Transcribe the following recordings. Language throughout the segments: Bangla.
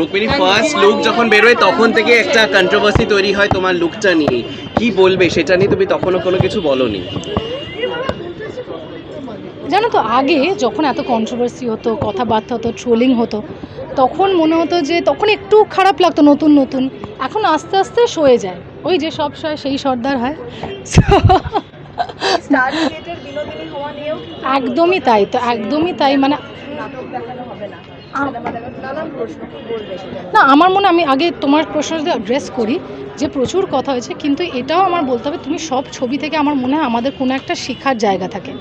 রুক্মিণী ফার্স্ট লুক যখন বেরোয় তখন থেকে একটা কন্ট্রোভার্সি তৈরি হয় তোমার লুকটা নিয়ে, কি বলবে সেটা নিয়ে? তুমি তখনও কোনো কিছু বলোনি? জানো তো, আগে যখন এত কন্ট্রোভার্সি হতো, কথাবার্তা হতো, ট্রোলিং হতো, তখন মনে হতো যে তখন একটু খারাপ লাগতো নতুন নতুন। এখন আস্তে আস্তে সয়ে যায়, ওই যে সব সয় সেই সর্দার হয়। একদমই তাই, তো একদমই তাই। মানে না, আমার মনে আমি আগে তোমার প্রশ্ন যদি অ্যাড্রেস করি, যে প্রচুর কথা হয়েছে, কিন্তু এটাও আমার বলতে হবে, তুমি সব ছবি থেকে আমার মনে হয় আমাদের কোনো একটা শেখার জায়গা থাকে।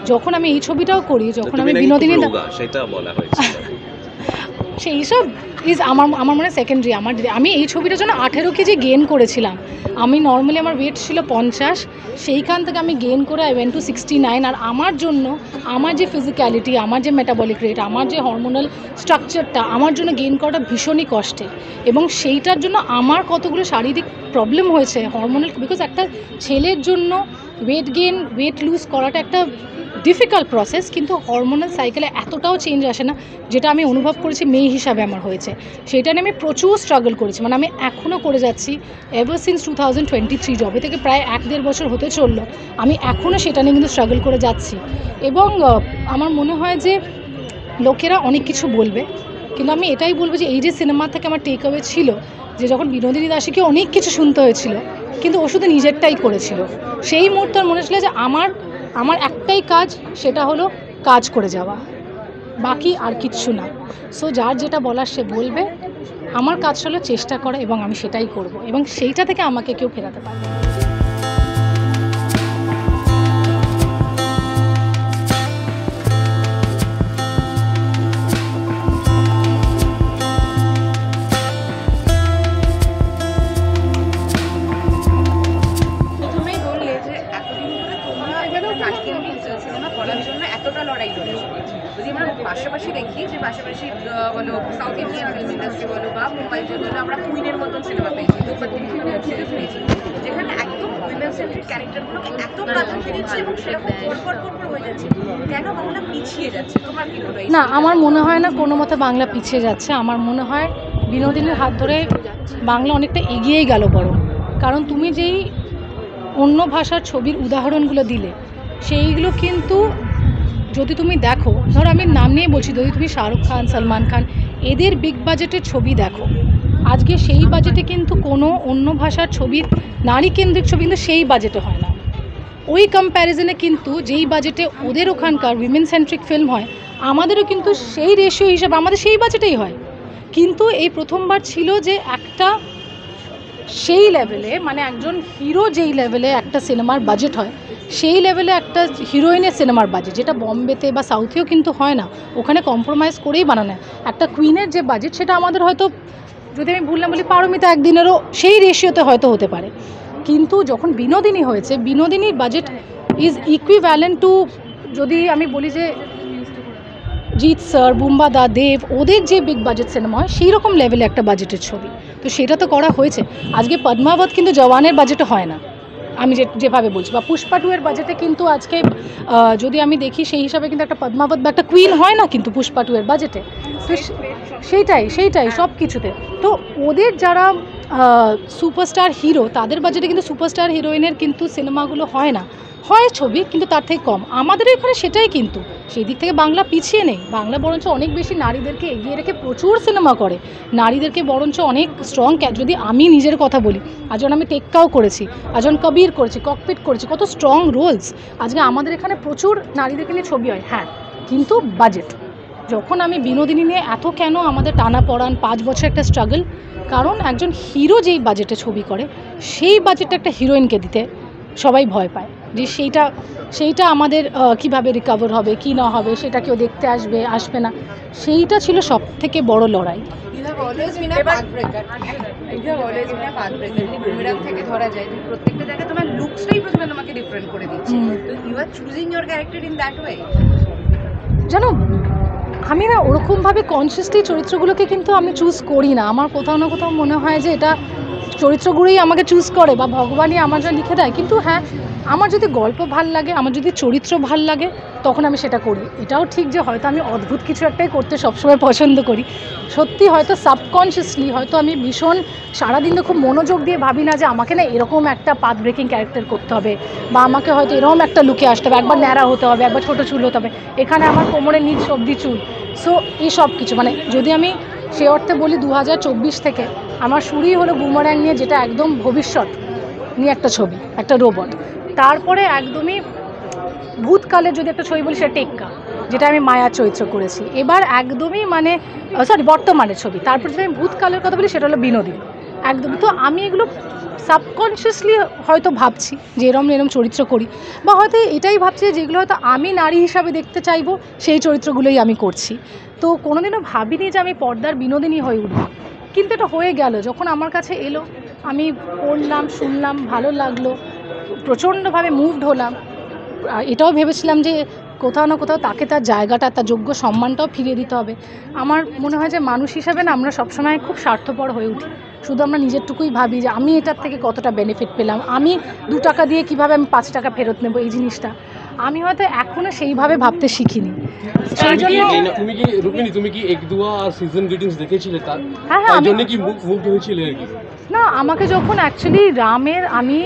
যখন আমি এই ছবিটাও করি, যখন আমি বিনোদিনী, সেটা বলা হয়েছে, সেই সব আমার মনে হয় সেকেন্ডারি। আমি এই ছবিটার জন্য 18 কেজি গেইন করেছিলাম। আমি নর্মালি আমার ওয়েট ছিল 50, সেইখান থেকে আমি গেইন করে আই ওয়েন্ট টু 69। আর আমার জন্য আমার যে ফিজিক্যালিটি, আমার যে মেটাবলিক রেট, আমার যে হরমোনাল স্ট্রাকচারটা, আমার জন্য গেইন করাটা ভীষণই কষ্টে। এবং সেইটার জন্য আমার কতগুলো শারীরিক প্রবলেম হয়েছে হরমোনাল, বিকজ একটা ছেলের জন্য ওয়েট গেইন, ওয়েট লুজ করাটা একটা ডিফিকাল্ট প্রসেস, কিন্তু হরমোনাল সাইকেলে এতটাও চেঞ্জ আসে না যেটা আমি অনুভব করেছি মেয়ে হিসাবে আমার হয়েছে। সেটা নিয়ে আমি প্রচুর স্ট্রাগল করেছি, মানে আমি এখনও করে যাচ্ছি। এভার সিন্স 2023, যবে থেকে প্রায় 1-1.5 বছর হতে চললো, আমি এখনও সেটা নিয়ে কিন্তু স্ট্রাগল করে যাচ্ছি। এবং আমার মনে হয় যে লোকেরা অনেক কিছু বলবে, কিন্তু আমি এটাই বলবো যে এই যে সিনেমা থেকে আমার টেক অ্যাওয়ে ছিল, যে যখন বিনোদিনী দাসীকে অনেক কিছু শুনতে হয়েছিল, কিন্তু ও শুধু নিজেরটাই করেছিল। সেই মুহূর্তে মনে ছিল যে আমার একটাই কাজ, সেটা হলো কাজ করে যাওয়া, বাকি আর কিচ্ছু না। সো যার যেটা বলার সে বলবে, আমার কাজ হলো চেষ্টা করা, এবং আমি সেটাই করব, এবং সেইটা থেকে আমাকে কেউ ফেরাতে পারবে না। সিনেমা করার জন্য এতটা লড়াই লড়েছে। যদি আমরা পাশাপাশি দেখি, যে পাশাপাশি বলো সাউথ ইন্ডিয়ান ফিল্ম ইন্ডাস্ট্রি বলো বা মুম্বাই বলো, আমরা কুইনের মতন সিনেমা পেয়েছি, সিরিজ পেয়েছি, যেখানে একদম উইমেন সেন্ট্রিক ক্যারেক্টারগুলোকে এত প্রাধান্য দিচ্ছে এবং সেরকম পরপর হয়ে যাচ্ছে। কেন বাংলা পিছিয়ে যাচ্ছে? তোমার কি মনে হয়? না, আমার মনে হয় না কোনো মতে বাংলা পিছিয়ে যাচ্ছে। আমার মনে হয় বিনোদিনীর হাত ধরে বাংলা অনেকটা এগিয়েই গেল বরং। কারণ তুমি যেই অন্য ভাষার ছবির উদাহরণগুলো দিলে, সেইগুলো কিন্তু যদি তুমি দেখো, ধরো আমি নাম নিয়ে বলছি, যদি তুমি শাহরুখ খান, সলমান খান, এদের বিগ বাজেটের ছবি দেখো, আজকে সেই বাজেটে কিন্তু কোনো অন্য ভাষার ছবির নারী কেন্দ্রিক ছবি কিন্তু সেই বাজেটে হয় না। ওই কম্প্যারিজনে কিন্তু যেই বাজেটে ওদের ওখানকার উইমেন সেন্ট্রিক ফিল্ম হয়, আমাদেরও কিন্তু সেই রেশিও হিসাবে আমাদের সেই বাজেটেই হয়। কিন্তু এই প্রথমবার ছিল যে একটা সেই লেভেলে, মানে একজন হিরো যেই লেভেলে একটা সিনেমার বাজেট হয়, সেই লেভেলে একটা হিরোইনের সিনেমার বাজেট, যেটা বম্বেতে বা সাউথেও কিন্তু হয় না, ওখানে কম্প্রোমাইজ করেই বানানো। একটা কুইনের যে বাজেট, সেটা আমাদের হয়তো, যদি আমি ভুল না বলি, পারমিতা একদিনেরও সেই রেশিওতে হয়তো হতে পারে। কিন্তু যখন বিনোদিনী হয়েছে, বিনোদিনীর বাজেট ইজ ইকুইভ্যালেন্ট টু, যদি আমি বলি যে জিৎ স্যার, বুম্বা দা, দেব, ওদের যে বিগ বাজেট সিনেমা হয়, সেই রকম লেভেলে একটা বাজেটের ছবি, তো সেটা তো করা হয়েছে। আজকে পদ্মাবত কিন্তু জওয়ানের বাজেটে হয় না, আমি যেভাবে বলছি, বা পুষ্পা 2 এর বাজেটে কিন্তু আজকে যদি আমি দেখি সেই হিসাবে কিন্তু একটা পদ্মাবত বা একটা কুইন হয় না কিন্তু পুষ্পা 2 এর বাজেটে। তো সেইটাই সব কিছুতে। তো ওদের যারা সুপারস্টার হিরো, তাদের বাজেটে কিন্তু সুপারস্টার হিরোইনের কিন্তু সিনেমাগুলো হয় না, হয় ছবি কিন্তু তার থেকে কম। আমাদের এখানে সেটাই, কিন্তু সেই দিক থেকে বাংলা পিছিয়ে নেই। বাংলা বরঞ্চ অনেক বেশি নারীদেরকে এগিয়ে রেখে প্রচুর সিনেমা করে, নারীদেরকে বরঞ্চ অনেক স্ট্রং। যদি আমি নিজের কথা বলি, আজন আমি টেক্কাও করেছি, আজন কবির করেছি, ককপিট করেছি, কত স্ট্রং রোলস। আজকে আমাদের এখানে প্রচুর নারীদেরকে নিয়ে ছবি হয়, হ্যাঁ, কিন্তু বাজেট। যখন আমি বিনোদিনী নিয়ে এত কেন আমাদের টানা পড়ান, 5 বছর একটা স্ট্রাগল, কারণ একজন হিরো যেই বাজেটে ছবি করে, সেই বাজেটে একটা হিরোইনকে দিতে সবাই ভয় পায়, যে সেইটা আমাদের কিভাবে রিকভার হবে কি না হবে, সেটা কেউ দেখতে আসবে না। সেইটা ছিল সব থেকে বড় লড়াই। থেকে ধরা যায় যে প্রত্যেকটা জায়গায় তোমার লুকসটাই প্রথমে তোমাকে ডিফারেন্ট করে দিচ্ছে, তো you are choosing your character in that way. জানো, আমি না ওরকমভাবে কনসিয়াসলি চরিত্রগুলোকে কিন্তু আমি চুজ করি না। আমার কোথাও না কোথাও মনে হয় যে এটা চরিত্রগুলোই আমাকে চুজ করে, বা ভগবানই আমার যা লিখে দেয়। কিন্তু হ্যাঁ, আমার যদি গল্প ভাল লাগে, আমার যদি চরিত্র ভাল লাগে, তখন আমি সেটা করি। এটাও ঠিক যে হয়তো আমি অদ্ভুত কিছু একটাই করতে সবসময় পছন্দ করি। সত্যি হয়তো সাবকনশিয়াসলি হয়তো আমি ভীষণ সারাদিন তো খুব মনোযোগ দিয়ে ভাবি না যে আমাকে না এরকম একটা পাথ ব্রেকিং ক্যারেক্টার করতে হবে, বা আমাকে হয়তো এরকম একটা লুকে আসতে হবে, একবার ন্যাড়া হতে হবে, একবার ছোটো চুল হতে হবে, এখানে আমার কোমরের নিচ অবধি চুল। সো এই সব কিছু মানে যদি আমি সে অর্থে বলি 2024 থেকে আমার শুরুই হলো বুমারাং নিয়ে, যেটা একদম ভবিষ্যৎ নিয়ে একটা ছবি, একটা রোবট। তারপরে একদমই ভূতকালের যদি একটা ছবি বলি সেটা টেক্কা, যেটা আমি মায়া চরিত্র করেছি। এবার একদমই মানে বর্তমানের ছবি। তারপর যদি আমি ভূতকালের কথা বলি সেটা হলো বিনোদিনী। একদমই তো আমি এগুলো সাবকনশিয়াসলি হয়তো ভাবছি যে এরম চরিত্র করি, বা হয়তো এটাই ভাবছি যেগুলো হয়তো আমি নারী হিসাবে দেখতে চাইবো সেই চরিত্রগুলোই আমি করছি। তো কোনোদিনও ভাবিনি যে আমি পর্দার বিনোদিনী হয়ে উঠব, কিন্তু এটা হয়ে গেল যখন আমার কাছে এলো। আমি পড়লাম, শুনলাম, ভালো লাগলো, প্রচণ্ডভাবে মুভড হলাম। এটাও ভেবেছিলাম যে কোথাও না কোথাও তাকে তার জায়গাটা, তার যোগ্য সম্মানটাও ফিরিয়ে দিতে হবে। আমার মনে হয় যে মানুষ হিসাবে না আমরা সবসময় খুব স্বার্থপর হয়ে উঠি। শুধু আমরা নিজেরটুকুই ভাবি যে আমি এটার থেকে কতটা বেনিফিট পেলাম, আমি 2 টাকা দিয়ে কিভাবে আমি 5 টাকা ফেরত নেব, এই জিনিসটা আমি হয়তো এখনও সেইভাবে ভাবতে শিখিনি। সেই জন্য তুমি কি এক দুয়া আর সিজন গ্রিটিংস দেখেছিলে? হ্যাঁ, তার জন্য কি মুভড হয়েছিলে আর কি? না, আমাকে যখন অ্যাকচুয়ালি আমি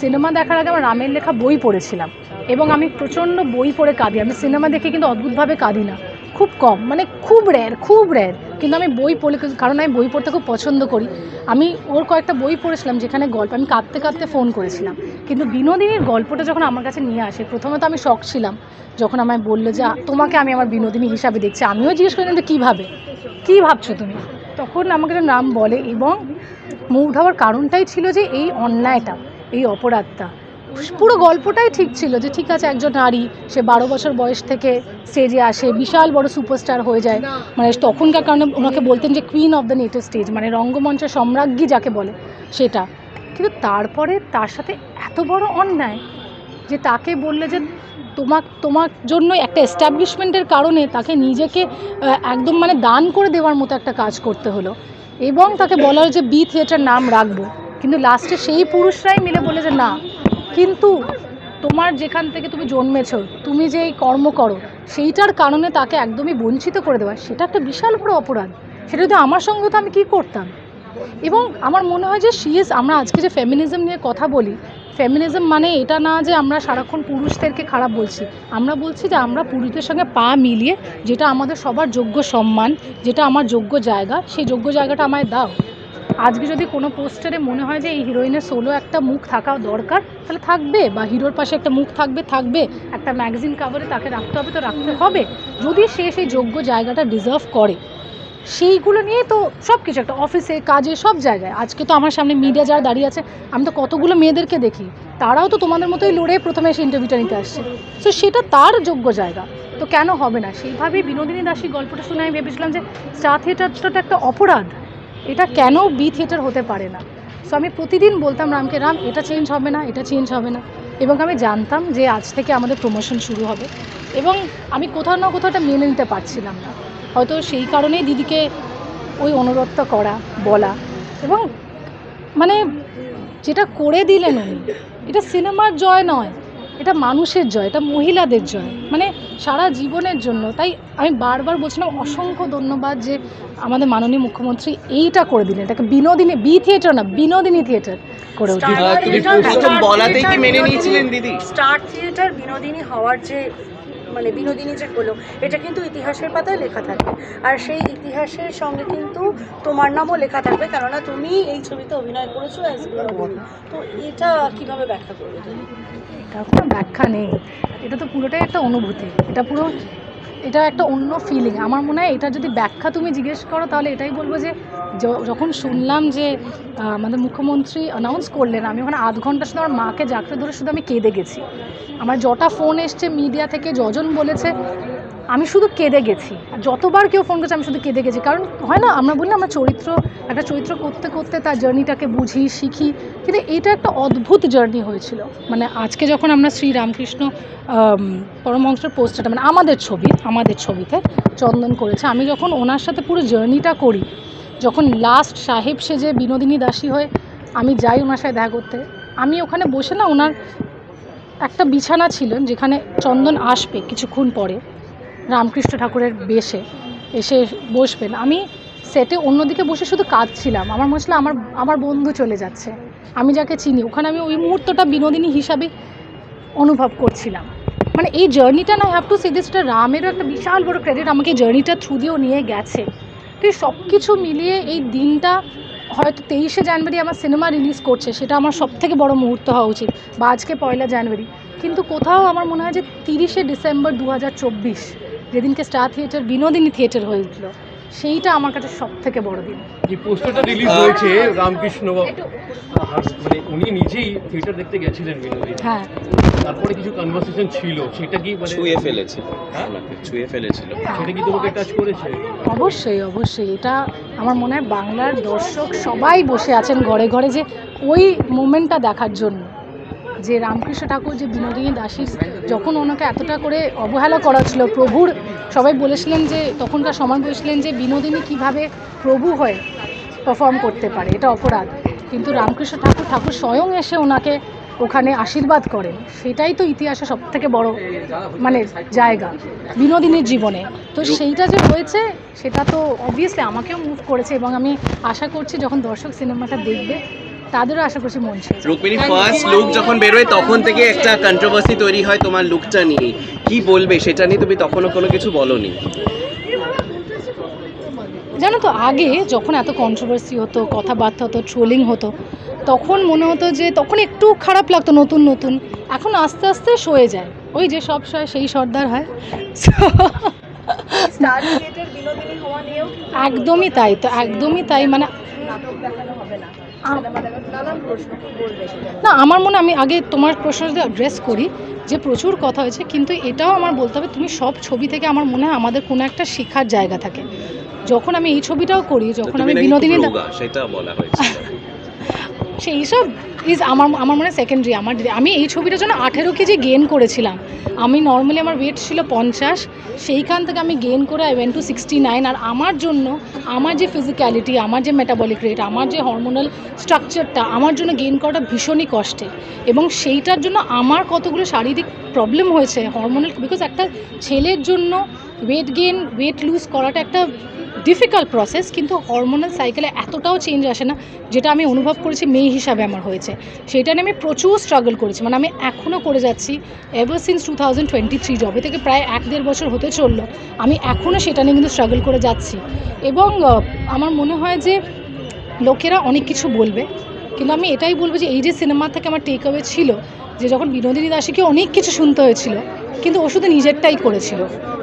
সিনেমা দেখার আগে আমার রামের লেখা বই পড়েছিলাম, এবং আমি প্রচণ্ড বই পড়ে কাঁদি। আমি সিনেমা দেখে কিন্তু অদ্ভুতভাবে কাঁদি না, খুব কম, মানে খুব রেয়ার। কিন্তু আমি বই পড়লে, কারণ আমি বই পড়তে খুব পছন্দ করি। আমি ওর কয়েকটা বই পড়েছিলাম যেখানে গল্প, আমি কাঁদতে কাঁদতে ফোন করেছিলাম। কিন্তু বিনোদিনীর গল্পটা যখন আমার কাছে নিয়ে আসে, প্রথমে তো আমি শক ছিলাম যখন আমায় বললো যে তোমাকে আমি আমার বিনোদিনী হিসাবে দেখছি। আমিও জিজ্ঞেস করলাম যে কীভাবে, কী ভাবছো তুমি? তখন আমাকে একটা নাম বলে, এবং মুভড হওয়ার কারণটাই ছিল যে এই অন্যায়টা, এই অপরাধটা। পুরো গল্পটাই ঠিক ছিল যে ঠিক আছে, একজন নারী, সে 12 বছর বয়স থেকে স্টেজে আসে, বিশাল বড় সুপারস্টার হয়ে যায়। মানে তখনকার কারণে ওনাকে বলতেন যে queen of the native stage, মানে রঙ্গমঞ্চের সম্রাজ্ঞী যাকে বলে সেটা। কিন্তু তারপরে তার সাথে এত বড় অন্যায় যে তাকে বললে যে তোমার জন্য একটা এস্টাবলিশমেন্টের কারণে তাকে নিজেকে একদম মানে দান করে দেওয়ার মতো একটা কাজ করতে হলো, এবং তাকে বলা হলো যে বি থিয়েটার নাম রাখবো। কিন্তু লাস্টে সেই পুরুষরাই মিলে বলে যে না, কিন্তু তোমার যেখান থেকে তুমি জন্মেছো, তুমি যে এই কর্ম করো, সেইটার কারণে তাকে একদমই বঞ্চিত করে দেওয়া, সেটা একটা বিশাল বড় অপরাধ। সেটা যদি আমার সঙ্গে হতো আমি কী করতাম? এবং আমার মনে হয় যে আমরা আজকে যে ফেমিনিজম নিয়ে কথা বলি, ফেমিনিজম মানে এটা না যে আমরা সারাক্ষণ পুরুষদেরকে খারাপ বলছি। আমরা বলছি যে আমরা পুরুষদের সঙ্গে পা মিলিয়ে, যেটা আমাদের সবার যোগ্য সম্মান, যেটা আমার যোগ্য জায়গা, সেই যোগ্য জায়গাটা আমায় দাও। আজকে যদি কোনো পোস্টারে মনে হয় যে এই হিরোইনের সোলো একটা মুখ থাকা দরকার, তাহলে থাকবে, বা হিরোর পাশে একটা মুখ থাকবে, একটা ম্যাগাজিন কাভারে তাকে রাখতে হবে তো রাখতে হবে, যদি সে সেই যোগ্য জায়গাটা ডিজার্ভ করে। সেইগুলো নিয়ে তো সব কিছু, একটা অফিসে, কাজে, সব জায়গায়। আজকে তো আমার সামনে মিডিয়া যারা দাঁড়িয়ে আছে, আমি তো কতগুলো মেয়েদেরকে দেখি, তারাও তো তোমাদের মতোই লড়ে প্রথমে এসে ইন্টারভিউটা নিতে আসছে। তো সেটা তার যোগ্য জায়গা, তো কেন হবে না? সেইভাবেই বিনোদিনী দাসী গল্পটা শুনে আমি ভেবেছিলাম যে স্টার থিয়েটারটা একটা অপরাধ, এটা কেন বি থিয়েটার হতে পারে না? সো আমি প্রতিদিন বলতাম রামকে, রাম এটা চেঞ্জ হবে না, এটা চেঞ্জ হবে না। এবং আমি জানতাম যে আজ থেকে আমাদের প্রমোশন শুরু হবে, এবং আমি কোথাও না কোথাও এটা মেনে নিতে পারছিলাম না। হয়তো সেই কারণেই দিদিকে ওই অনুরোধটা করা, বলা, এবং মানে যেটা করে দিলেন উনি, এটা সিনেমার জয় নয়, এটা মানুষের জয়, এটা মহিলাদের জয়, মানে সারা জীবনের জন্য। তাই আমি বারবার বলছিলাম অসংখ্য ধন্যবাদ যে আমাদের মাননীয় মুখ্যমন্ত্রী এইটা করে দিলেন, এটাকে বিনোদিনী, বি থিয়েটার না, বিনোদিনী থিয়েটার করে তুমি প্রথম বলাতেই কি মেনে নিয়েছিলেন দিদি? স্টার থিয়েটার বিনোদিনী হওয়ার যে মানে বিনোদিনী যে হলো, এটা কিন্তু ইতিহাসের পাতায় লেখা থাকবে, আর সেই ইতিহাসের সঙ্গে কিন্তু তোমার নামও লেখা থাকবে, কেননা তুমি এই ছবিতে অভিনয় করেছো অ্যাজ বিনোদিনী। তো এটা কিভাবে ব্যাখ্যা করবে তুমি? এটা কোনো ব্যাখ্যা নেই, এটা তো পুরোটাই একটা অনুভূতি, এটা একটা অন্য ফিলিং। আমার মনে হয় এটা যদি ব্যাখ্যা তুমি জিজ্ঞেস করো, তাহলে এটাই বলবো যে যখন শুনলাম যে আমাদের মুখ্যমন্ত্রী অ্যানাউন্স করলেন, আমি ওখানে আধ ঘন্টা শুধু আমার মাকে জাগতে ধরে শুধু আমি কেঁদে গেছি। আমার যটা ফোন এসছে মিডিয়া থেকে, যজন বলেছে, আমি শুধু কেঁদে গেছি। আর যতবার কেউ ফোন করেছে আমি শুধু কেঁদে গেছি। কারণ হয় না, আমরা বলি না, আমরা একটা চরিত্র করতে করতে তার জার্নিটাকে বুঝি, শিখি, কিন্তু এটা একটা অদ্ভুত জার্নি হয়েছিল। মানে আজকে যখন আমরা শ্রী রামকৃষ্ণ পরমহংসের পোস্টারটা, মানে আমাদের ছবিতে চন্দন করেছে, আমি যখন ওনার সাথে পুরো জার্নিটা করি, যখন লাস্ট সাহেব সেজে বিনোদিনী দাসী হয়ে আমি যাই ওনার সাথে দেখা করতে, আমি ওখানে বসে না ওনার একটা বিছানা ছিল যেখানে চন্দন আসবে কিছুক্ষণ পরে রামকৃষ্ণ ঠাকুরের বেশে এসে বসবেন। আমি সেটে অন্যদিকে বসে শুধু কাঁদছিলাম। আমার মনে হচ্ছিল আমার বন্ধু চলে যাচ্ছে, আমি যাকে চিনি। ওখানে আমি ওই মুহূর্তটা বিনোদিনী হিসাবে অনুভব করছিলাম। মানে এই জার্নিটা না, হ্যাভ টু সে দিসটা, রামেরও একটা বিশাল বড় ক্রেডিট, আমাকে এই জার্নিটা থ্রু দিয়েও নিয়ে গেছে। তো সব কিছু মিলিয়ে এই দিনটা, হয়তো 23শে জানুয়ারি আমার সিনেমা রিলিজ করছে, সেটা আমার সবথেকে বড় মুহূর্ত হওয়া উচিত, বা আজকে 1লা জানুয়ারি, কিন্তু কোথাও আমার মনে হয় যে 30শে ডিসেম্বর 2024 যেদিনকে স্টার থিয়েটার বিনোদিনী থিয়েটার হয়েছিল, সেইটা আমার কাছে সবথেকে বড় দিন। যে পোস্টারটা রিলিজ হয়েছে রামকৃষ্ণ মানে উনি নিজেই থিয়েটার দেখতে গেছিলেন বিনোদিনী, হ্যাঁ, তারপরে কিছু কনভারসেশন ছিল, সেটা কি মানে ছুঁয়ে ফেলেছিল, ছুঁয়ে ফেলেছিল, সেটা কি তোমাকে টাচ করেছে? অবশ্যই অবশ্যই। এটা আমার মনে হয় বাংলার দর্শক সবাই বসে আছেন ঘরে ঘরে যে ওই মোমেন্টটা দেখার জন্য, যে রামকৃষ্ণ ঠাকুর, যে বিনোদিনী দাসীর যখন ওনাকে এতটা করে অবহেলা করা ছিল প্রভুর, সবাই বলেছিলেন যে, তখনকার সময় বলেছিলেন যে বিনোদিনী কিভাবে প্রভু হয়ে পারফর্ম করতে পারে, এটা অপরাধ। কিন্তু রামকৃষ্ণ ঠাকুর স্বয়ং এসে ওনাকে ওখানে আশীর্বাদ করেন, সেটাই তো ইতিহাসে সবথেকে বড় মানে জায়গা বিনোদিনীর জীবনে। তো সেইটা যে হয়েছে, সেটা তো অবভিয়াসলি আমাকেও মুভ করেছে, এবং আমি আশা করছি যখন দর্শক সিনেমাটা দেখবে তাদেরও আশা করছি মন ছুঁয়ে যাবে। রুক্মিণী ফার্স্ট লুক যখন বেরোয় তখন থেকে একটা কন্ট্রোভার্সি তৈরি হয় তোমার লুকটা নিয়ে, কি বলবে সেটা নিয়ে? তুমি তখনও কোনো কিছু বলোনি? জানো তো, আগে যখন এত কন্ট্রোভার্সি হতো, কথাবার্তা হতো, ট্রোলিং হতো, তখন মনে হতো যে তখন একটু খারাপ লাগতো, নতুন নতুন। এখন আস্তে আস্তে সয়ে যায়, ওই যে সব সয় সেই সর্দার হয়। স্টার থিয়েটার বিনোদিনী হওয়া নিয়েও একদমই তাই, তো একদমই তাই। মানে নাটক দেখানো হবে না, সিনেমা দেখানো, নানান প্রশ্ন, কি বলবে সেটা? না, আমার মনে, আমি আগে তোমার প্রশ্নটা অ্যাড্রেস করি, যে প্রচুর কথা হয়েছে, কিন্তু এটাও আমার বলতে হবে, তুমি সব ছবি থেকে আমার মনে হয় আমাদের কোনো একটা শেখার জায়গা থাকে। যখন আমি এই ছবিটাও করি, যখন আমি বিনোদিনী, সেটা বলা হয়েছে, সেই সব আমার মনে হয় সেকেন্ডারি। আমি এই ছবিটার জন্য 18 কেজি গেইন করেছিলাম। আমি নর্মালি আমার ওয়েট ছিল 50, সেইখান থেকে আমি গেইন করে আই ওয়েন্ট টু 69। আর আমার জন্য, আমার যে ফিজিক্যালিটি, আমার যে মেটাবলিক রেট, আমার যে হরমোনাল স্ট্রাকচারটা, আমার জন্য গেইন করাটা ভীষণই কষ্টের, এবং সেইটার জন্য আমার কতগুলো শারীরিক প্রবলেম হয়েছে হরমোনাল, বিকজ একটা ছেলের জন্য ওয়েট গেইন, ওয়েট লুজ করাটা একটা ডিফিকাল্ট প্রসেস, কিন্তু হরমোনাল সাইকেলে এতটাও চেঞ্জ আসে না, যেটা আমি অনুভব করেছি মেয়ে হিসাবে আমার হয়েছে। সেটা নিয়ে আমি প্রচুর স্ট্রাগল করেছি, মানে আমি এখনও করে যাচ্ছি। এভার সিন্স 2023, যবে থেকে প্রায় 1-1.5 বছর হতে চললো, আমি এখনও সেটা নিয়ে কিন্তু স্ট্রাগল করে যাচ্ছি। এবং আমার মনে হয় যে লোকেরা অনেক কিছু বলবে, কিন্তু আমি এটাই বলবো যে এই যে সিনেমা থেকে আমার টেক অ্যাওয়ে ছিল, যে যখন বিনোদিনী দাসীকে অনেক কিছু শুনতে হয়েছিল, কিন্তু ও শুধু নিজেরটাই করেছিল।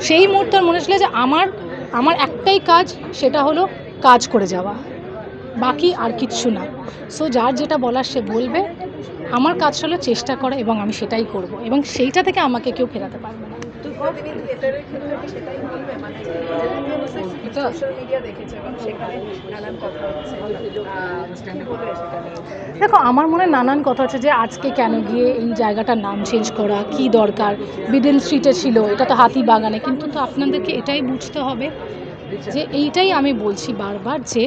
সেই মুহূর্তে মনে ছিল যে আমার একটাই কাজ, সেটা হলো কাজ করে যাওয়া, বাকি আর কিচ্ছু না। সো যার যেটা বলার সে বলবে, আমার কাজ হলো চেষ্টা করা, এবং আমি সেটাই করব, এবং সেইটা থেকে আমাকে কেউ ফেরাতে পারবে না। বিনোদিনী থিয়েটারের ক্ষেত্রে কি সেটাই বলবে, মানে সোশ্যাল মিডিয়া দেখেছে এবং সেখানে নানান কথা হচ্ছে, কি বলবে সেটা নিয়ে? দেখো, আমার মনে হয় নানান কথা হচ্ছে, যে আজকে কেন গিয়ে এই জায়গাটার নাম চেঞ্জ করা, কি দরকার, বিডেন স্ট্রিটে ছিল, এটা তো হাতিবাগানে। কিন্তু তো আপনাদেরকে এটাই বুঝতে হবে, যে এইটাই আমি বলছি বারবার, যে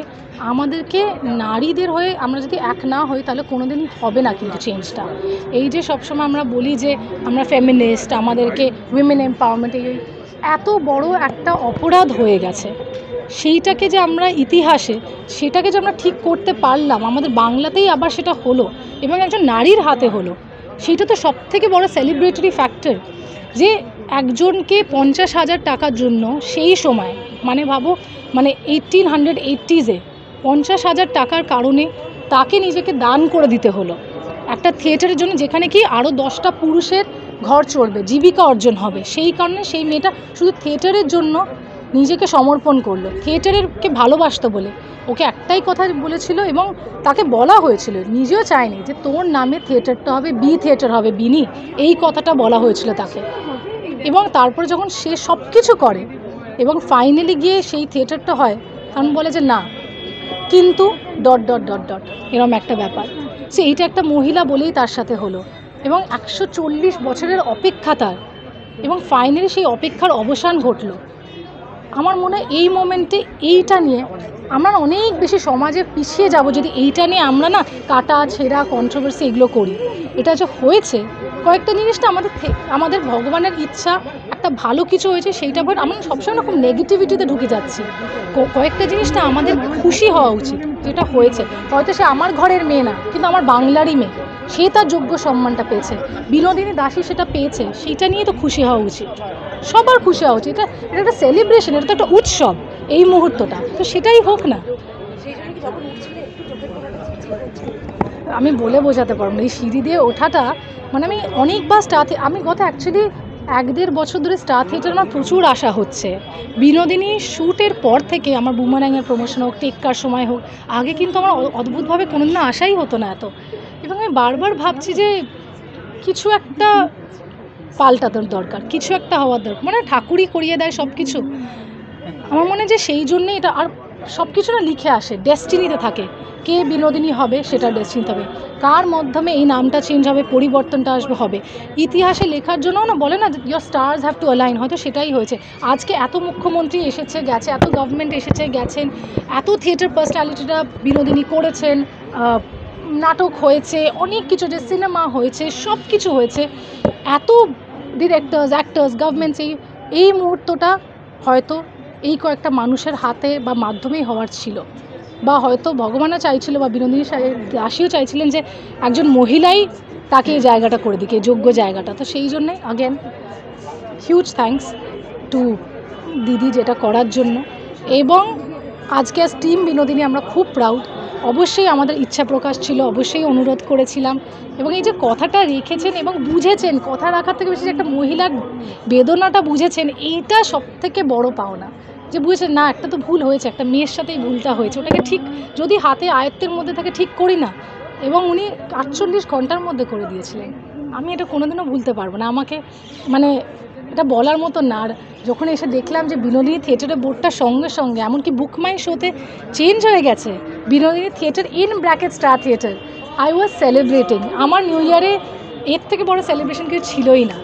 আমাদেরকে নারীদের হয়ে আমরা যদি এক না হই, তাহলে কোনোদিনই হবে না কিন্তু চেঞ্জটা। এই যে সবসময় আমরা বলি যে আমরা ফেমিনিস্ট, আমাদেরকে উইমেন এম্পাওয়ারমেন্ট, এই এত বড় একটা অপরাধ হয়ে গেছে, সেইটাকে যে আমরা ইতিহাসে, সেটাকে যে আমরা ঠিক করতে পারলাম, আমাদের বাংলাতেই আবার সেটা হলো, এবং একজন নারীর হাতে হলো, সেইটা তো সবথেকে বড় সেলিব্রেটরি ফ্যাক্টর। যে একজনকে 50,000 টাকার জন্য সেই সময়, মানে ভাবো, মানে 1880s 50,000 টাকার কারণে তাকে নিজেকে দান করে দিতে হলো একটা থিয়েটারের জন্য, যেখানে কি আরও 10টা পুরুষের ঘর চলবে, জীবিকা অর্জন হবে। সেই কারণে সেই মেয়েটা শুধু থিয়েটারের জন্য নিজেকে সমর্পণ করলো, থিয়েটারকে ভালোবাসতো বলে। ওকে একটাই কথা বলেছিল, এবং তাকে বলা হয়েছিল, নিজেও চায়নি যে তোর নামে থিয়েটারটা হবে, বি থিয়েটার হবে বিনি, এই কথাটা বলা হয়েছিল তাকে। এবং তারপর যখন সে সব কিছু করে এবং ফাইনালি গিয়ে সেই থিয়েটারটা হয়, তখন বলে যে না, কিন্তু ... এরকম একটা ব্যাপার। সে এইটা একটা মহিলা বলেই তার সাথে হলো, এবং 140 বছরের অপেক্ষা তার, এবং ফাইনালি সেই অপেক্ষার অবসান ঘটলো। আমার মনে হয় এই মোমেন্টে এইটা নিয়ে আমরা অনেক বেশি সমাজে পিছিয়ে যাব, যদি এইটা নিয়ে আমরা না কাটা ছেঁড়া কন্ট্রোভার্সি এগুলো করি। এটা যে হয়েছে, কয়েকটা জিনিসটা আমাদের ভগবানের ইচ্ছা, একটা ভালো কিছু হয়েছে সেইটা, বাট আমরা সবসময় না খুব নেগেটিভিটিতে ঢুকে যাচ্ছি। কয়েকটা জিনিসটা আমাদের খুশি হওয়া উচিত যেটা হয়েছে। হয়তো সে আমার ঘরের মেয়ে না, কিন্তু আমার বাংলারই মেয়ে, সে তার যোগ্য সম্মানটা পেয়েছে, বিনোদিনী দাসী সেটা পেয়েছে, সেইটা নিয়ে তো খুশি হওয়া উচিত, সবার খুশি হওয়া উচিত। এটা একটা সেলিব্রেশন, এটা তো একটা উৎসব এই মুহূর্তটা, তো সেটাই হোক না। সেই জন্য কি যখন উঠছিলে একটু চোখের কোণাটা চিকচিক হচ্ছিল? আমি বলে বোঝাতে পারবো না, এই সিঁড়ি দিয়ে ওঠাটা, মানে আমি অনেকবার আমি গত অ্যাকচুয়ালি 1-1.5 বছর ধরে স্টার থিয়েটার আমার প্রচুর আশা হচ্ছে। বিনোদিনী শ্যুটের পর থেকে আমার বুমারাঙের প্রমোশন হোক, টেক্কার সময় হোক, আগে কিন্তু আমার অদ্ভুতভাবে কোনোদিনও আশাই হতো না এত। এবং আমি বারবার ভাবছি যে কিছু একটা পাল্টানোর দরকার, কিছু একটা হওয়ার দরকার, মানে ঠাকুরই করিয়ে দেয় সব কিছু। আমার মনে হয় যে সেই জন্যে এটা, আর সব কিছু না লিখে আসে, ডেস্টিনিতে থাকে, কে বিনোদিনী হবে সেটা ডেস্টিনিতে হবে, কার মাধ্যমে এই নামটা চেঞ্জ হবে, পরিবর্তনটা হবে। ইতিহাসে লেখার জন্য না বলে না, your stars have to align, হয়তো সেটাই হয়েছে। আজকে এত মুখ্যমন্ত্রী এসেছে গেছে, এত গভর্নমেন্ট এসেছে গেছেন, এত থিয়েটার পার্সোনালিটিটা বিনোদিনী করেছেন, নাটক হয়েছে, অনেক কিছু, যে সিনেমা হয়েছে, সব কিছু হয়েছে, এত ডিরেক্টরস, অ্যাক্টার্স, গভর্নমেন্টস, এই মুহূর্তটা হয়তো এই কয়েকটা মানুষের হাতে বা মাধ্যমেই হওয়ার ছিল, বা হয়তো ভগবানও চাইছিল, বা বিনোদিনী দাসীও চাইছিলেন যে একজন মহিলাই তাকে এই জায়গাটা করে দিকে, যোগ্য জায়গাটা। তো সেই জন্যে আগেন হিউজ থ্যাঙ্কস টু দিদি যেটা করার জন্য। এবং আজকে আজ টিম বিনোদিনী আমরা খুব প্রাউড। অবশ্যই আমাদের ইচ্ছা প্রকাশ ছিল, অবশ্যই অনুরোধ করেছিলাম, এবং এই যে কথাটা রেখেছেন এবং বুঝেছেন, কথা রাখার থেকে বেশি যে একটা মহিলার বেদনাটা বুঝেছেন, এইটা সবথেকে বড় পাওনা। যে বুঝেছেন না, একটা তো ভুল হয়েছে, একটা মেয়ের সাথেই ভুলটা হয়েছে, ওটাকে ঠিক যদি হাতে আয়ত্তের মধ্যে থাকে ঠিক করি না। এবং উনি 48 ঘন্টার মধ্যে করে দিয়েছিলেন, আমি এটা কোনোদিনও ভুলতে পারবো না। আমাকে মানে এটা বলার মতো না। আর যখন এসে দেখলাম যে বিনোদিনী থিয়েটারের বোর্ডটার সঙ্গে সঙ্গে এমনকি বুকমাই শোতে চেঞ্জ হয়ে গেছে, Binodini theatre in bracket star theatre, I was celebrating. আমার নিউ ইয়ারে এর থেকে বড় সেলিব্রেশন কিছু ছিলই না।